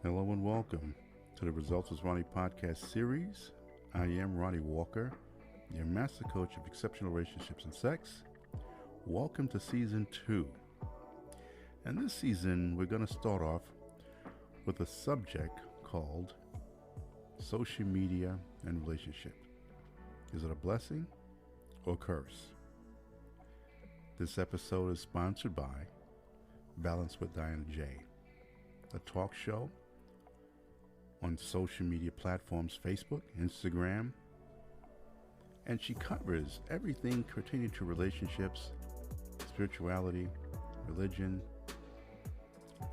Hello and welcome to the Results with Ronnie podcast series. I am Ronnie Walker, your master coach of exceptional relationships and sex. Welcome to season 2. And this season, we're going to start off with a subject called social media and relationship. Is it a blessing or curse? This episode is sponsored by Balance with Diana J, a talk show on social media platforms Facebook, Instagram, and she covers everything pertaining to relationships, spirituality, religion,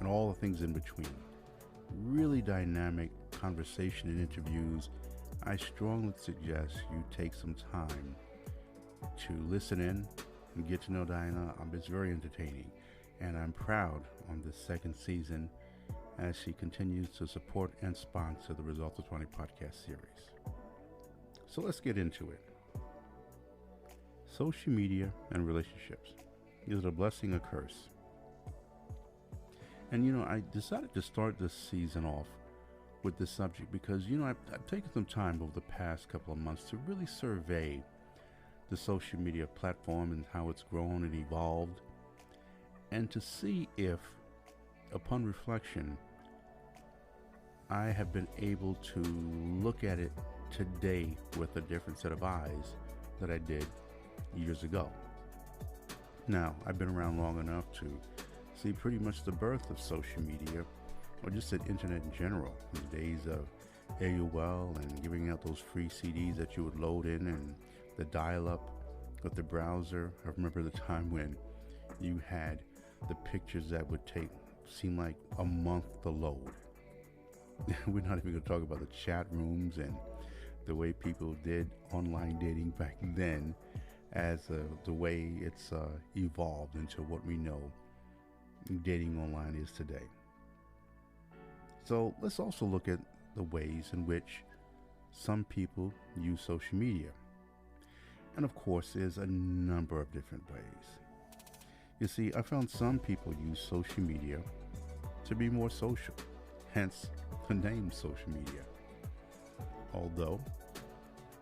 and all the things in between. Really dynamic conversation and interviews. I strongly suggest you take some time to listen in and get to know Diana. It's very entertaining, and I'm proud on this second season as she continues to support and sponsor the Results of 20 podcast series. So let's get into it. Social media and relationships. Is it a blessing or curse? And I decided to start this season off with this subject because, I've taken some time over the past couple of months to really survey the social media platform and how it's grown and evolved, and to see if, upon reflection, I have been able to look at it today with a different set of eyes that I did years ago. Now, I've been around long enough to see pretty much the birth of social media, or just the internet in general, in the days of AOL and giving out those free CDs that you would load in, and the dial-up with the browser. I remember the time when you had the pictures that would seem like a month to load. We're not even going to talk about the chat rooms and the way people did online dating back then, as the way it's evolved into what we know dating online is today. So let's also look at the ways in which some people use social media. And of course, there's a number of different ways. You see, I found some people use social media to be more social, hence the name social media. Although,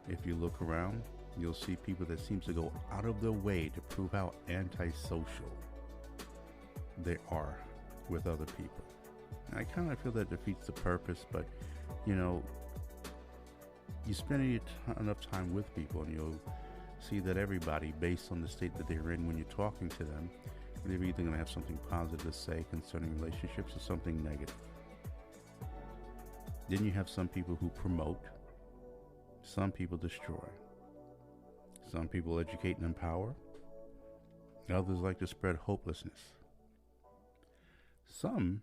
if you look around, you'll see people that seem to go out of their way to prove how antisocial they are with other people. And I kind of feel that defeats the purpose, but you spend enough time with people and you'll see that everybody, based on the state that they're in when you're talking to them, they're either going to have something positive to say concerning relationships or something negative. Then you have some people who promote, some people destroy, some people educate and empower, others like to spread hopelessness. Some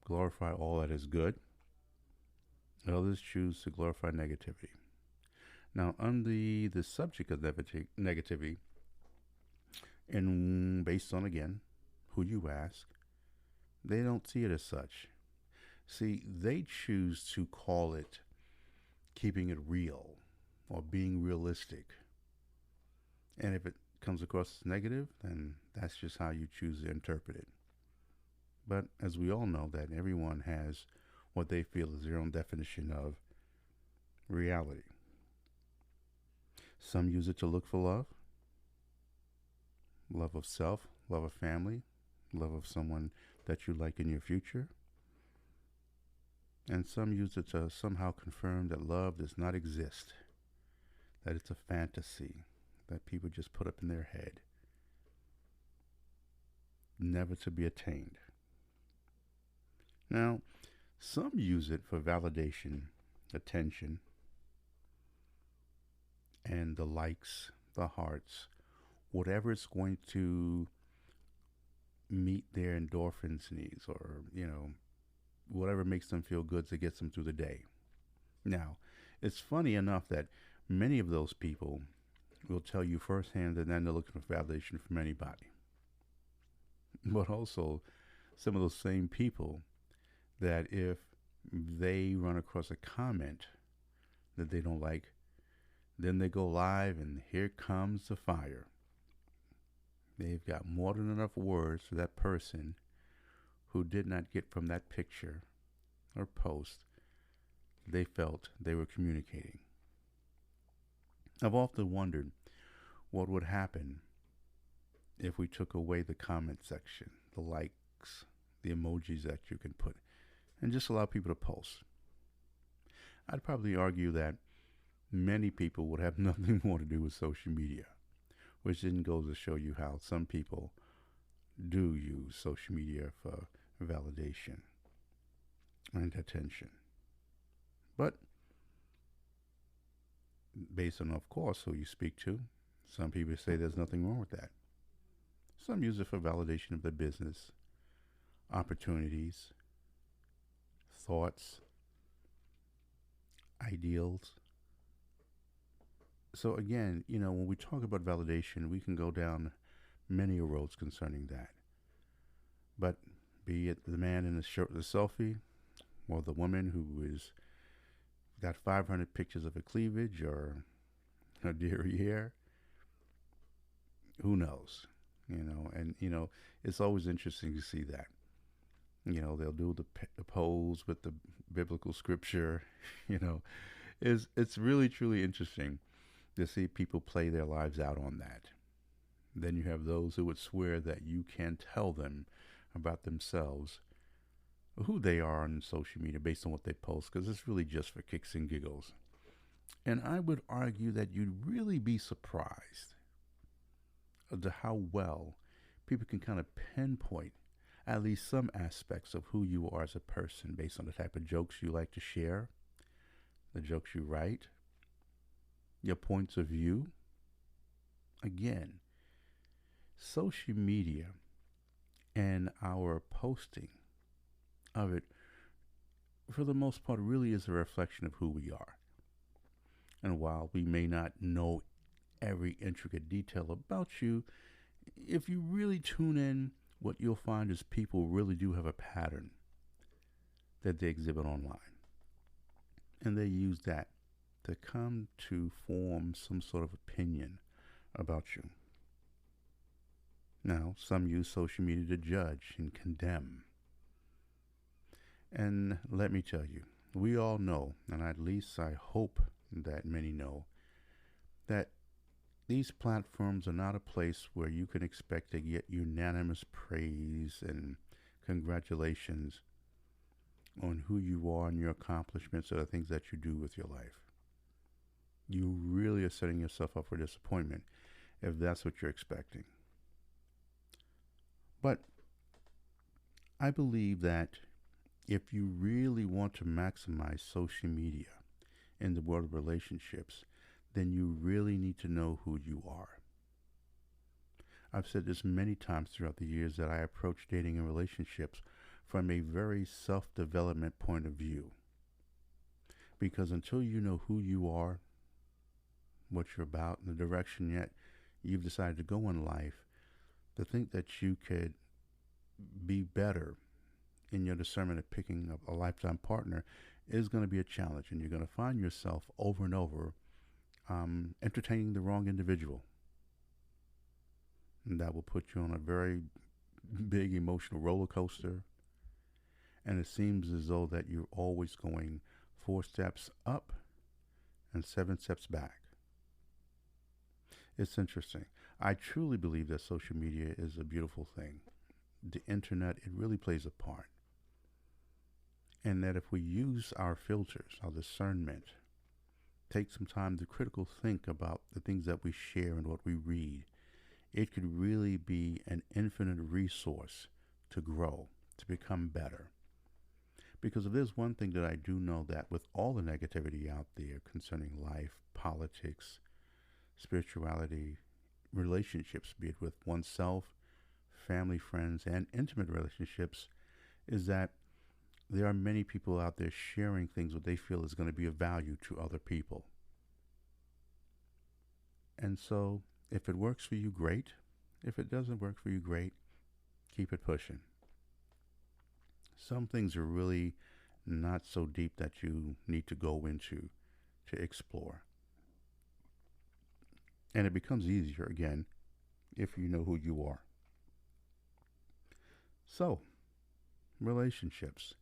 glorify all that is good, others choose to glorify negativity. Now, on the subject of negativity, and based on, again, who you ask, they don't see it as such. See, they choose to call it keeping it real or being realistic. And if it comes across as negative, then that's just how you choose to interpret it. But as we all know, that everyone has what they feel is their own definition of reality. Some use it to look for love, love of self, love of family, love of someone that you like in your future. And some use it to somehow confirm that love does not exist, that it's a fantasy that people just put up in their head, never to be attained. Now, some use it for validation, attention, and the likes, the hearts, whatever it's going to meet their endorphins needs, or, whatever makes them feel good to get them through the day. Now, it's funny enough that many of those people will tell you firsthand that they're not looking for validation from anybody. But also, some of those same people that if they run across a comment that they don't like, then they go live and here comes the fire. They've got more than enough words for that person who did not get from that picture or post they felt they were communicating. I've often wondered what would happen if we took away the comment section, the likes, the emojis that you can put, and just allow people to post. I'd probably argue that many people would have nothing more to do with social media, which then goes to show you how some people do use social media for validation and attention. But based on, of course, who you speak to, some people say there's nothing wrong with that. Some use it for validation of their business, opportunities, thoughts, ideals. So again, when we talk about validation, we can go down many roads concerning that. But be it the man in the shirt with the selfie, or the woman who is got 500 pictures of her cleavage or her derriere, who knows? It's always interesting to see that. They'll do the pose with the biblical scripture. It's really truly interesting to see people play their lives out on that. Then you have those who would swear that you can tell them about themselves, who they are on social media based on what they post, because it's really just for kicks and giggles. And I would argue that you'd really be surprised as to how well people can kind of pinpoint at least some aspects of who you are as a person based on the type of jokes you like to share, the jokes you write, your points of view. Again, social media and our posting of it, for the most part, really is a reflection of who we are. And while we may not know every intricate detail about you, if you really tune in, what you'll find is people really do have a pattern that they exhibit online. And they use that to come to form some sort of opinion about you. Now, some use social media to judge and condemn. And let me tell you, we all know, and at least I hope that many know, that these platforms are not a place where you can expect to get unanimous praise and congratulations on who you are and your accomplishments or the things that you do with your life. You really are setting yourself up for disappointment if that's what you're expecting. But I believe that if you really want to maximize social media in the world of relationships, then you really need to know who you are. I've said this many times throughout the years that I approach dating and relationships from a very self-development point of view. Because until you know who you are, what you're about, and the direction yet you've decided to go in life, to think that you could be better in your discernment of picking up a lifetime partner is going to be a challenge, and you're going to find yourself over and over entertaining the wrong individual. And that will put you on a very big emotional roller coaster. And it seems as though that you're always going 4 steps up and 7 steps back. It's interesting. I truly believe that social media is a beautiful thing. The internet, it really plays a part. And that if we use our filters, our discernment, take some time to critical think about the things that we share and what we read, it could really be an infinite resource to grow, to become better. Because if there's one thing that I do know, that with all the negativity out there concerning life, politics, spirituality, relationships, be it with oneself, family, friends, and intimate relationships, is that there are many people out there sharing things that they feel is going to be of value to other people. And so, if it works for you, great. If it doesn't work for you, great. Keep it pushing. Some things are really not so deep that you need to go into to explore. And it becomes easier, again, if you know who you are. So, relationships.